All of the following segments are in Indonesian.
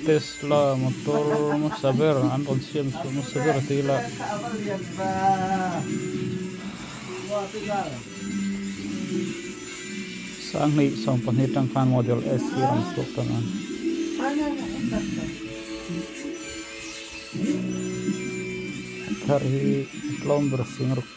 Tesla motor masaber anton siam su masaber tila sangi sompan hitang kan model S yang sok tangan hari lom bersingruk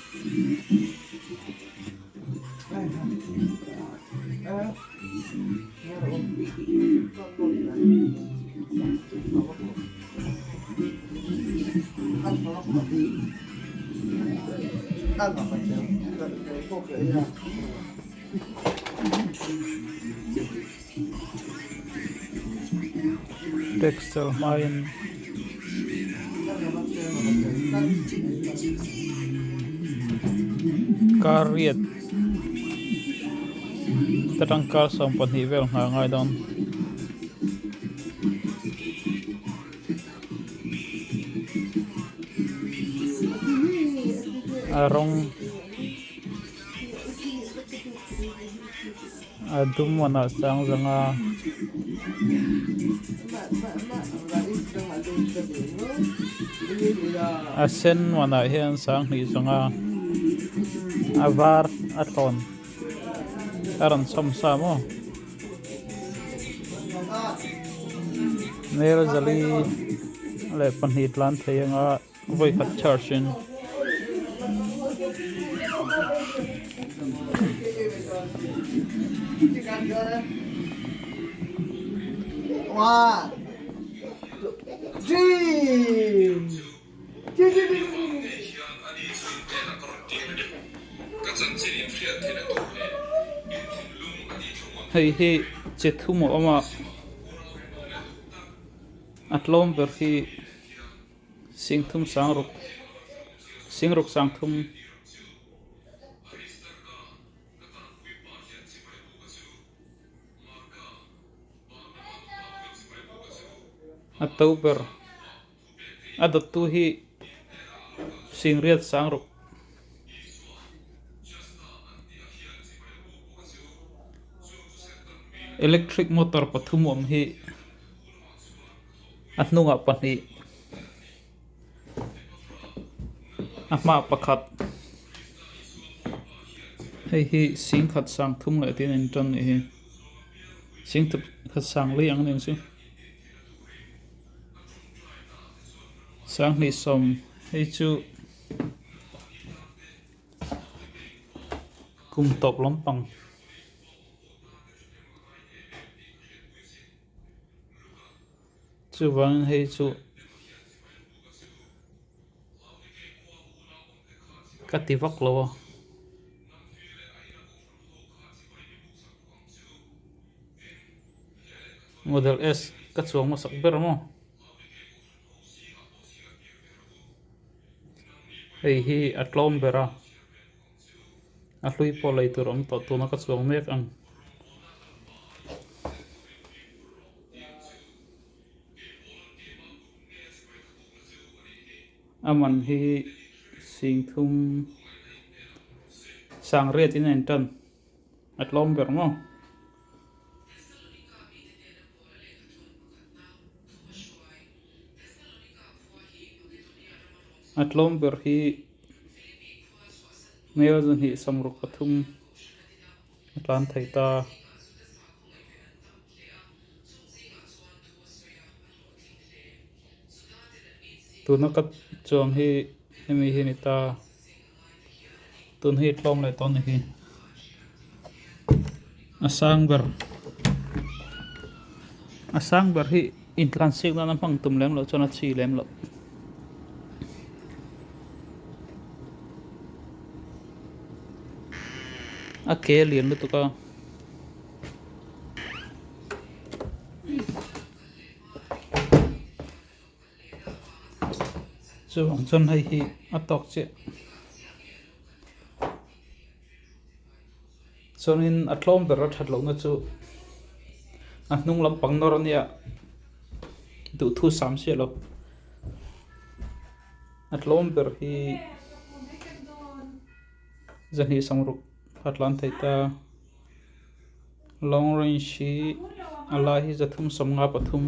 textile main karyat terangkal sompan hivel ngai don arong adum mana sang zanga asen mana hian sang ni zanga avar aton aran samsamo nel zali le panhit lan thayanga voi khat chargin One, two, three. hei chethumo ama atlom ber hi singthum singruk sangthum October adatu hi singriat sangruk electric motor pathumom hi atnunga pani ama pakhat hi sing khat sang thum le tin in ton hi sing khat sang le ang ning sing sang ni som hei chu kum top lompang chu wang hei chu kativak lo model S kachuang masak ber mo hei hi atlom bera ahlui po lei turom to tuna kachuang mek ang aman hi singthum sangriat in enton atlom ber mo atlom ber hi meozun hi samruk pathum atlan thaita tu nó cắt chuồng hi mi hi ta tun hi tlom lại ton hi asang ber hi intransic na nampang tum lem lo chona chi lem lo a ke lian lu tu ka chuang chon hai hi atok che chonin atlom ber that lo na chu a hnung lam pang nor ania du thu sam se lo atlom ber hi zani sangruk phatlan thaita long range hi ala hi zathum samnga pathum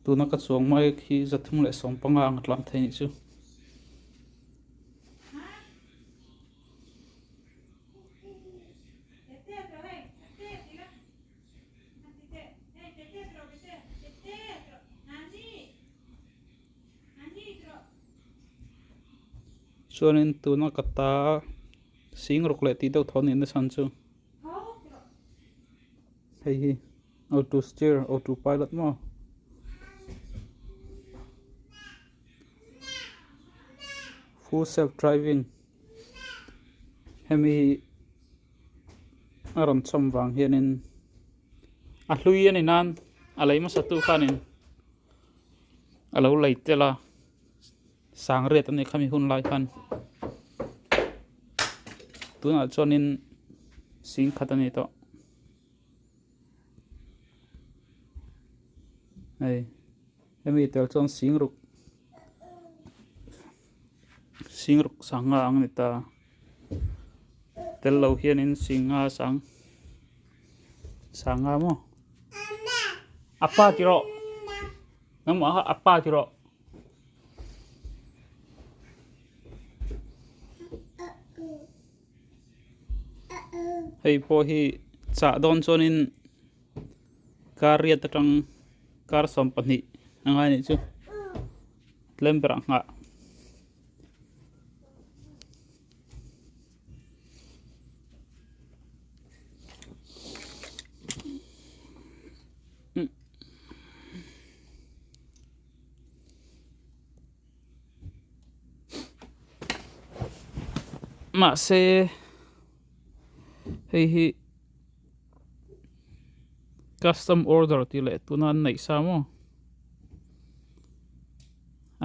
tu na ka chuang mai khi zathum le som panga ang tlam thei ni chu chuanin tu na ka ta sing ruk le ti deuh thon in na san chu hei hi auto steer auto pilot mo full self driving hemi aron chom wang hianin a hlui ani nan a leima satu khanin alo leitela sang ret ani khami hun lai khan tuna chonin sing khatani to ei hemi tel chon singruk sanga ang nita tel lo hianin singa sanga mo apa tiro ngam apa tiro hei po hi cha don chonin kariat tang kar som pani angai ni chu lemper nga ma se hei hi custom order ti le tunan nei sa mo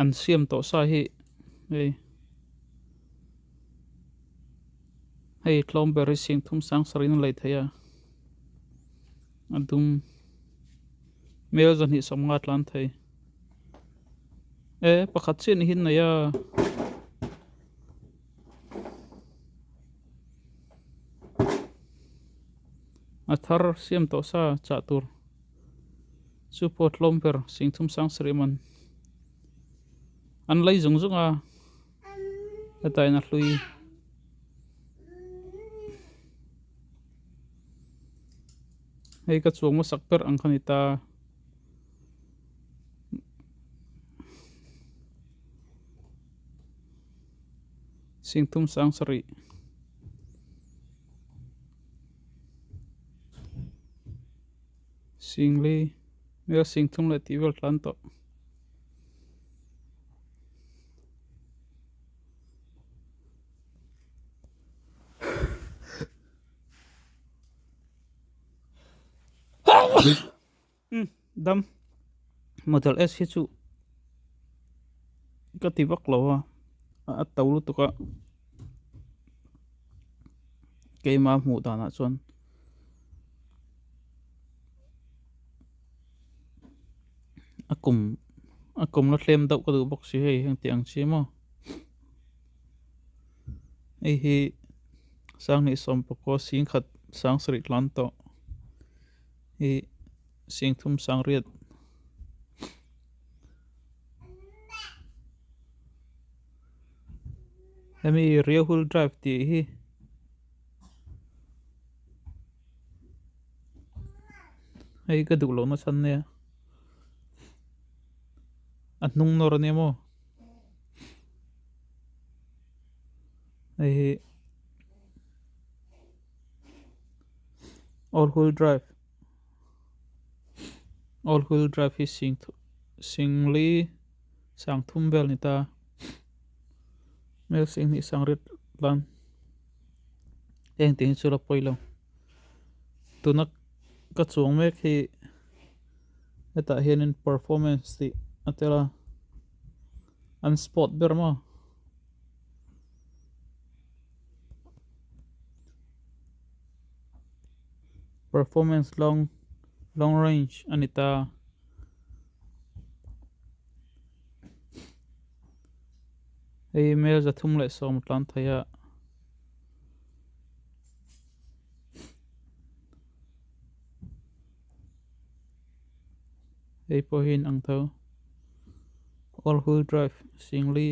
an siam to sa hi hei tlomber sing thum sang sarin lei thaya adum mel zan hi somnga tlan thai pakhat chen hin na ya athar siam to sa cha tur support lomper sing thum sang sariman an lei zung zunga atai na hlui hei ka chuang ma sakper ang khanita sing thum sang sari singli mel sing thum le ti vel tlan to dam model s hi chu ka ti vak lo a tawlu to ka keima mu dana chon akum lo thlem deuh ka du bok si hei heng tiang chi mo ei hi sang ni som poko sing khat sang sri tlan to hi sing thum sang riat hemi rear wheel drive ti hi hei ka du lo na san ne at nung nor ne mo hei all wheel drive hi singli sang thum bel ni ta mel sing ni sang ret lan eng ting chu la poilo tunak ka chuang mek hi eta hianin performance ti atela an spot ber ma performance long range anita ei mel za thum le som tlan thaya ei po hin ang tho all wheel drive singli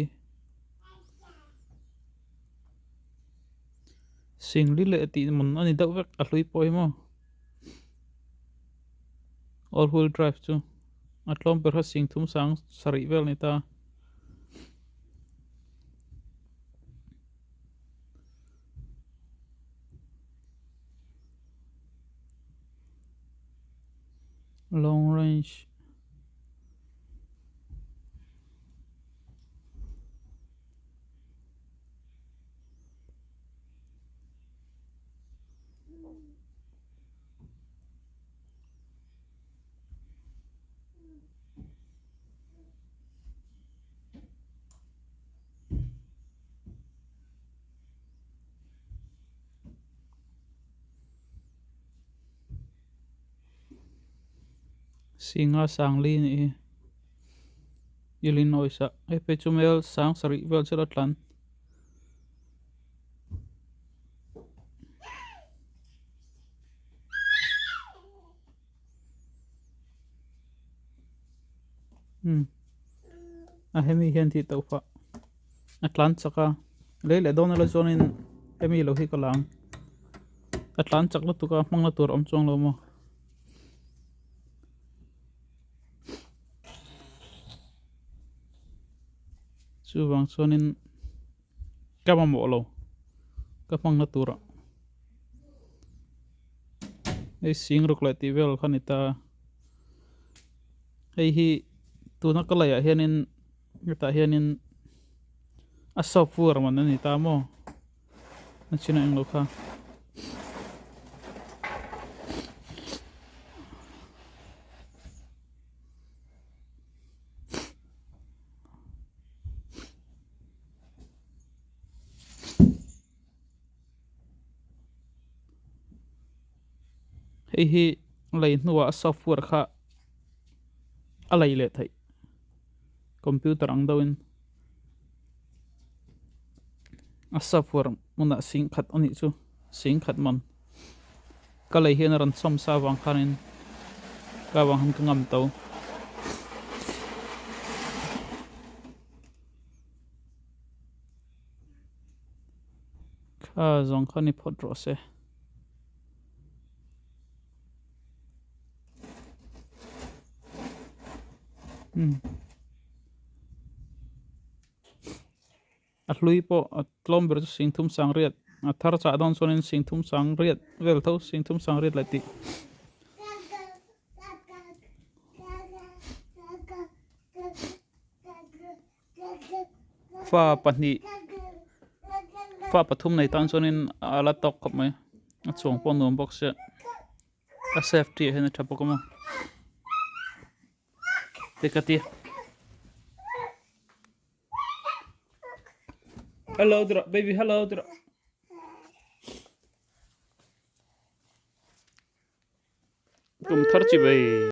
le ti mun ani deuh vek a hlui poi mo all wheel drive chu atlom per ha sing thum sang sari vel ni ta long range singa sangli ni Illinois sa ei pe chu mel sang sari vel chela tlan a hemi hian thi to fa atlan chaka le don la zonin hemi lo hi kalang atlan chak la tuka mangla tur om chong lo mo chu wang chonin ka ma mo lo ka mangla tura ei sing ruk la ti vel khanita ei hi tuna kalaya hianin ta hianin a software man ani ta mo achina eng lo kha hei hi lei nuwa software kha alai le thai computer ang dawin a software muna sing khat ani chu sing khat man ka lei hian ran som sa wang khanin ka wang han ka ngam to kha zong khani phot ro se a hlui po a tlom ber chu sing thum sang riat a thar cha don chonin sing thum sang riat vel tho sing thum sang riat lati fa pahni fa pathum nei tan chonin ala tok khop mai a chung pon nom box se a safety hen a thapok mo tekati hello dra baby hello dra tum thar chi bai